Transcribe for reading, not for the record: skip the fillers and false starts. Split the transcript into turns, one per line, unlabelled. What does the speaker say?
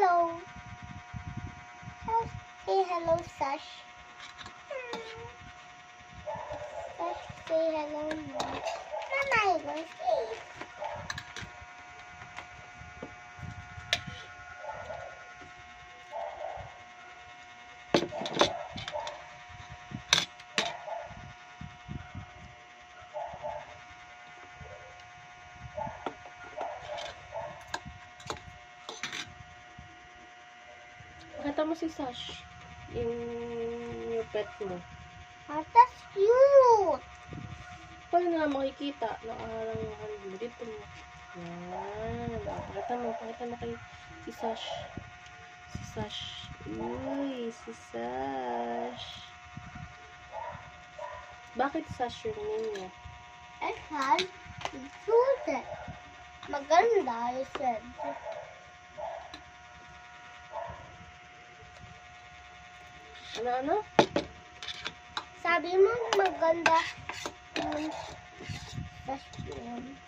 hello. Say hello, Sash. Sash, say hello. Mama, you go see.
Pakita mo si Sash. Yung pet mo.
Oh, that's cute.
Paano nga makikita? Nakahalang mo. Dito mo. Yan. Pakita mo kay si Sash. Si Sash. Uy, si Sash. Bakit Sash yung name niya?
Because it's cute. Maganda, I said.
Ano?
Sabi mo maganda. Sash yun.